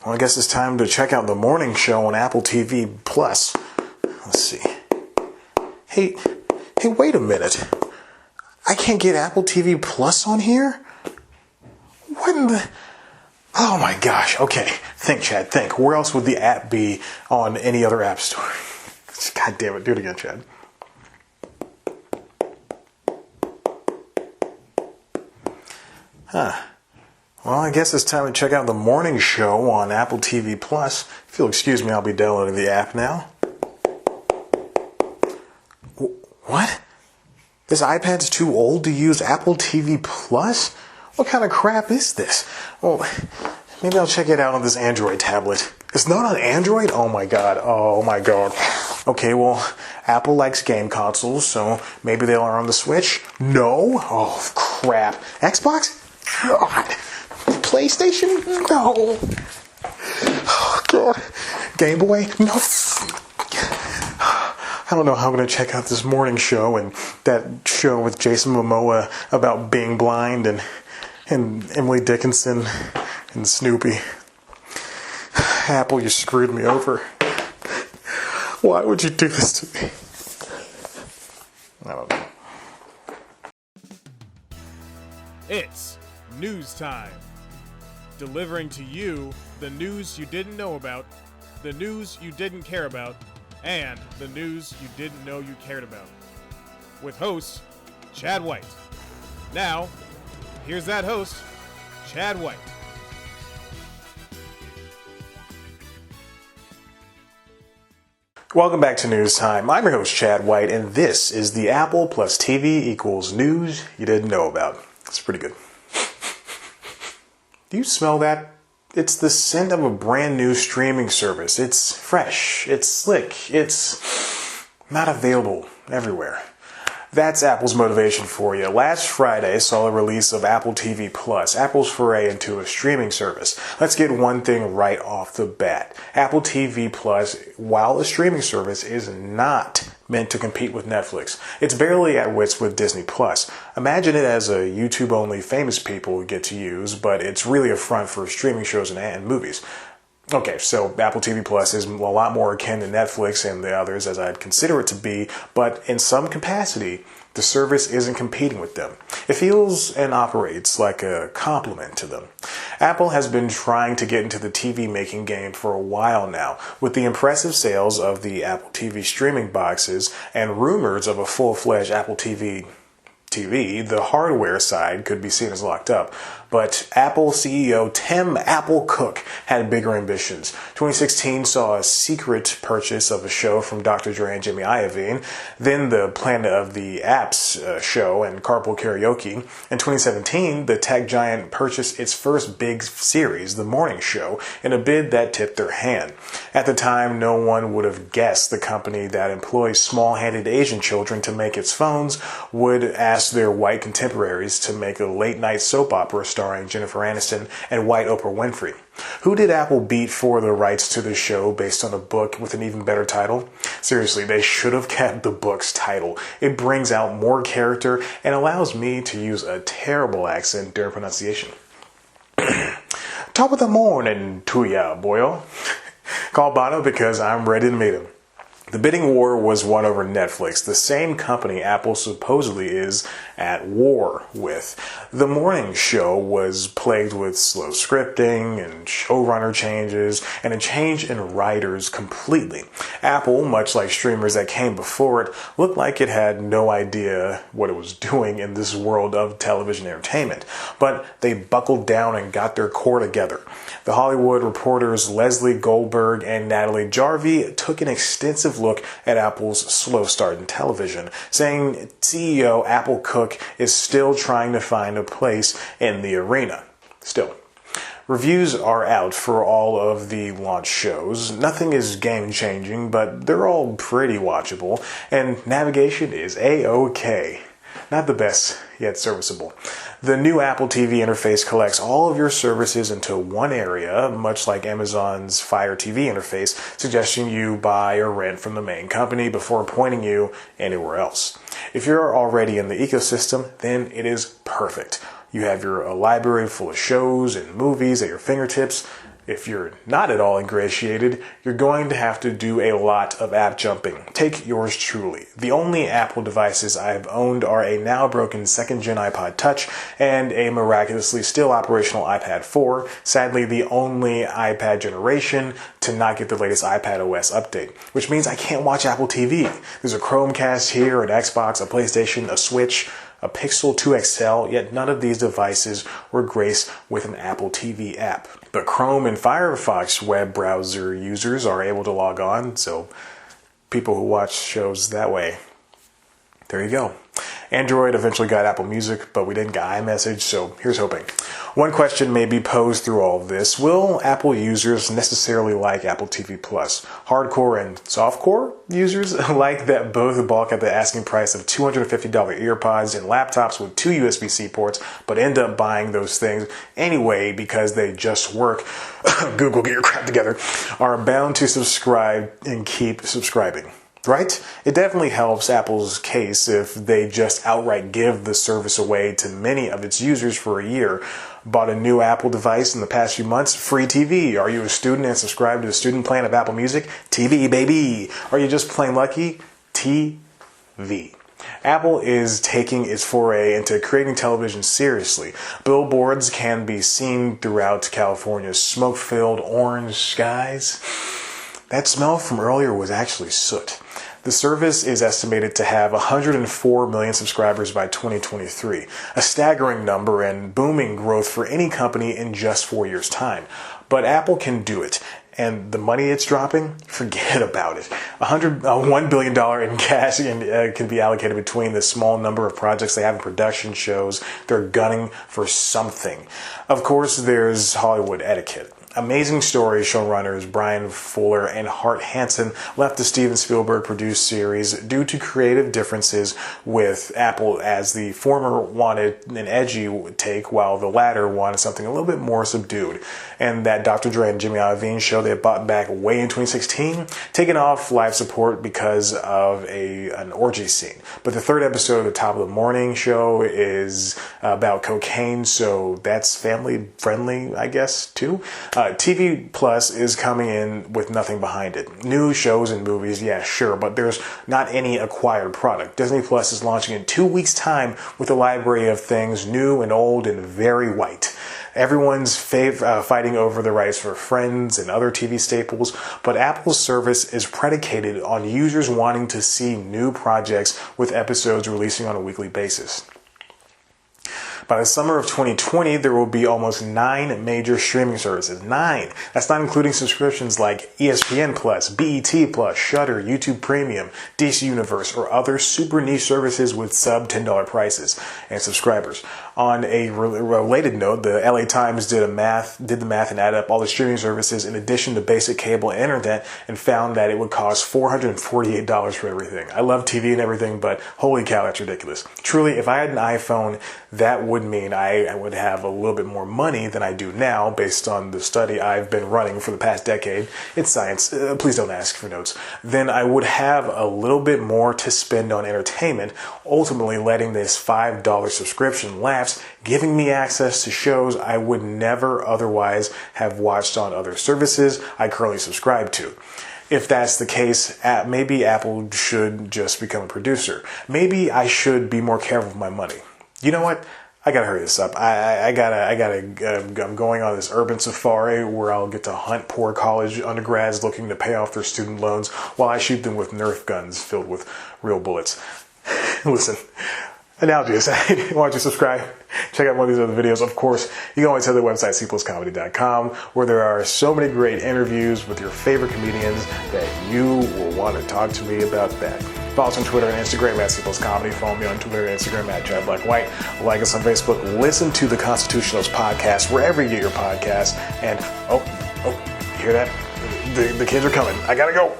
Well, I guess it's time to check out the morning show on Apple TV Plus. Let's see. Hey, wait a minute. I can't get Apple TV Plus on here? What in the... Oh my gosh. Okay. Think, Chad, think. Where else would the app be on any other app store? God damn it. Do it again, Chad. Huh. Well, I guess it's time to check out the morning show on Apple TV Plus. If you'll excuse me, I'll be downloading the app now. What? This iPad's too old to use Apple TV Plus? What kind of crap is this? Well, maybe I'll check it out on this Android tablet. It's not on Android? Oh my god. Okay, well, Apple likes game consoles, so maybe they are on the Switch? No? Oh, crap. Xbox? God. PlayStation? No. Oh, God. Game Boy? No. I don't know how I'm going to check out this morning show and that show with Jason Momoa about being blind and Emily Dickinson and Snoopy. Apple, you screwed me over. Why would you do this to me? I don't know. It's news time. Delivering to you the news you didn't know about, the news you didn't care about, and the news you didn't know you cared about. With host, Chad White. Now, here's that host, Chad White. Welcome back to News Time. I'm your host, Chad White, and this is the Apple plus TV equals news you didn't know about. It's pretty good. Do you smell that? It's the scent of a brand new streaming service. It's fresh, it's slick, it's not available everywhere. That's Apple's motivation for you. Last Friday saw the release of Apple TV Plus, Apple's foray into a streaming service. Let's get one thing right off the bat. Apple TV Plus, while a streaming service, is not meant to compete with Netflix. It's barely at wits with Disney Plus. Imagine it as a YouTube-only famous people get to use, but it's really a front for streaming shows and movies. Okay, so Apple TV Plus is a lot more akin to Netflix and the others as I'd consider it to be, but in some capacity, the service isn't competing with them. It feels and operates like a complement to them. Apple has been trying to get into the TV making game for a while now, with the impressive sales of the Apple TV streaming boxes and rumors of a full-fledged Apple TV. The hardware side could be seen as locked up. But Apple CEO Tim Apple Cook had bigger ambitions. 2016 saw a secret purchase of a show from Dr. Dre and Jimmy Iovine, then the Planet of the Apps show and Carpool Karaoke. In 2017, the tech giant purchased its first big series, The Morning Show, in a bid that tipped their hand. At the time, no one would have guessed the company that employs small-handed Asian children to make its phones would ask their white contemporaries to make a late-night soap opera starring Jennifer Aniston and white Oprah Winfrey. Who did Apple beat for the rights to the show based on a book with an even better title? Seriously, they should have kept the book's title. It brings out more character and allows me to use a terrible accent during pronunciation. Top of the morning to ya, boyo. Call Bono because I'm ready to meet him. The bidding war was won over Netflix, the same company Apple supposedly is at war with. The morning show was plagued with slow scripting and showrunner changes and a change in writers completely. Apple, much like streamers that came before it, looked like it had no idea what it was doing in this world of television entertainment. But they buckled down and got their core together. The Hollywood Reporter's Leslie Goldberg and Natalie Jarvey took an extensive look at Apple's slow start in television, saying CEO Apple Cook is still trying to find a place in the arena. Still. Reviews are out for all of the launch shows. Nothing is game-changing, but they're all pretty watchable, and navigation is A-OK. Not the best, yet serviceable. The new Apple TV interface collects all of your services into one area, much like Amazon's Fire TV interface, suggesting you buy or rent from the main company before pointing you anywhere else. If you're already in the ecosystem, then it is perfect. You have your library full of shows and movies at your fingertips. If you're not at all ingratiated, you're going to have to do a lot of app jumping. Take yours truly. The only Apple devices I've owned are a now broken second-gen iPod Touch and a miraculously still operational iPad 4, sadly the only iPad generation to not get the latest iPad OS update, which means I can't watch Apple TV. There's a Chromecast here, an Xbox, a PlayStation, a Switch, a Pixel 2 XL, yet none of these devices were graced with an Apple TV app. But Chrome and Firefox web browser users are able to log on, so people who watch shows that way, there you go. Android eventually got Apple Music, but we didn't get iMessage, so here's hoping. One question may be posed through all of this. Will Apple users necessarily like Apple TV Plus? Hardcore and softcore users like that both balk at the asking price of $250 earpods and laptops with 2 USB-C ports, but end up buying those things anyway because they just work. Google, get your crap together. Are bound to subscribe and keep subscribing. Right? It definitely helps Apple's case if they just outright give the service away to many of its users for a year. Bought a new Apple device in the past few months? Free TV. Are you a student and subscribed to the student plan of Apple Music? TV, baby. Are you just plain lucky? TV. Apple is taking its foray into creating television seriously. Billboards can be seen throughout California's smoke-filled orange skies. That smell from earlier was actually soot. The service is estimated to have 104 million subscribers by 2023, a staggering number and booming growth for any company in just 4 years' time. But Apple can do it. And the money it's dropping, forget about it. $1 billion in cash can be allocated between the small number of projects they have in production shows they're gunning for something. Of course, there's Hollywood etiquette. Amazing Story showrunners Brian Fuller and Hart Hansen left the Steven Spielberg-produced series due to creative differences with Apple, as the former wanted an edgy take while the latter wanted something a little bit more subdued. And that Dr. Dre and Jimmy Iovine show they bought back way in 2016, taken off live support because of an orgy scene. But the third episode of the Top of the Morning show is about cocaine, so that's family friendly, I guess, too. TV Plus is coming in with nothing behind it. New shows and movies, yeah, sure, but there's not any acquired product. Disney Plus is launching in 2 weeks' time with a library of things new and old and very white. Everyone's fighting over the rights for Friends and other TV staples, but Apple's service is predicated on users wanting to see new projects with episodes releasing on a weekly basis. By the summer of 2020, there will be almost 9 major streaming services. 9! That's not including subscriptions like ESPN Plus, BET Plus, Shudder, YouTube Premium, DC Universe, or other super niche services with sub $10 prices and subscribers. On a related note, the LA Times did the math and added up all the streaming services in addition to basic cable and internet and found that it would cost $448 for everything. I love TV and everything, but holy cow, that's ridiculous. Truly, if I had an iPhone, that would mean I would have a little bit more money than I do now based on the study I've been running for the past decade. It's science. Please don't ask for notes. Then I would have a little bit more to spend on entertainment, ultimately letting this $5 subscription lapse, giving me access to shows I would never otherwise have watched on other services I currently subscribe to. If that's the case, maybe Apple should just become a producer. Maybe I should be more careful with my money. You know what? I gotta hurry this up. I'm going on this urban safari where I'll get to hunt poor college undergrads looking to pay off their student loans while I shoot them with Nerf guns filled with real bullets. Listen, analogy aside, why don't you subscribe? Check out one of these other videos. Of course, you can always head to the website cpluscomedy.com, where there are so many great interviews with your favorite comedians that you will want to talk to me about that. Follow us on Twitter and Instagram at cpluscomedy. Follow me on Twitter and Instagram at ChadBlackWhite. Like us on Facebook. Listen to the Constitutionals podcast wherever you get your podcasts. And, you hear that? The kids are coming. I gotta go.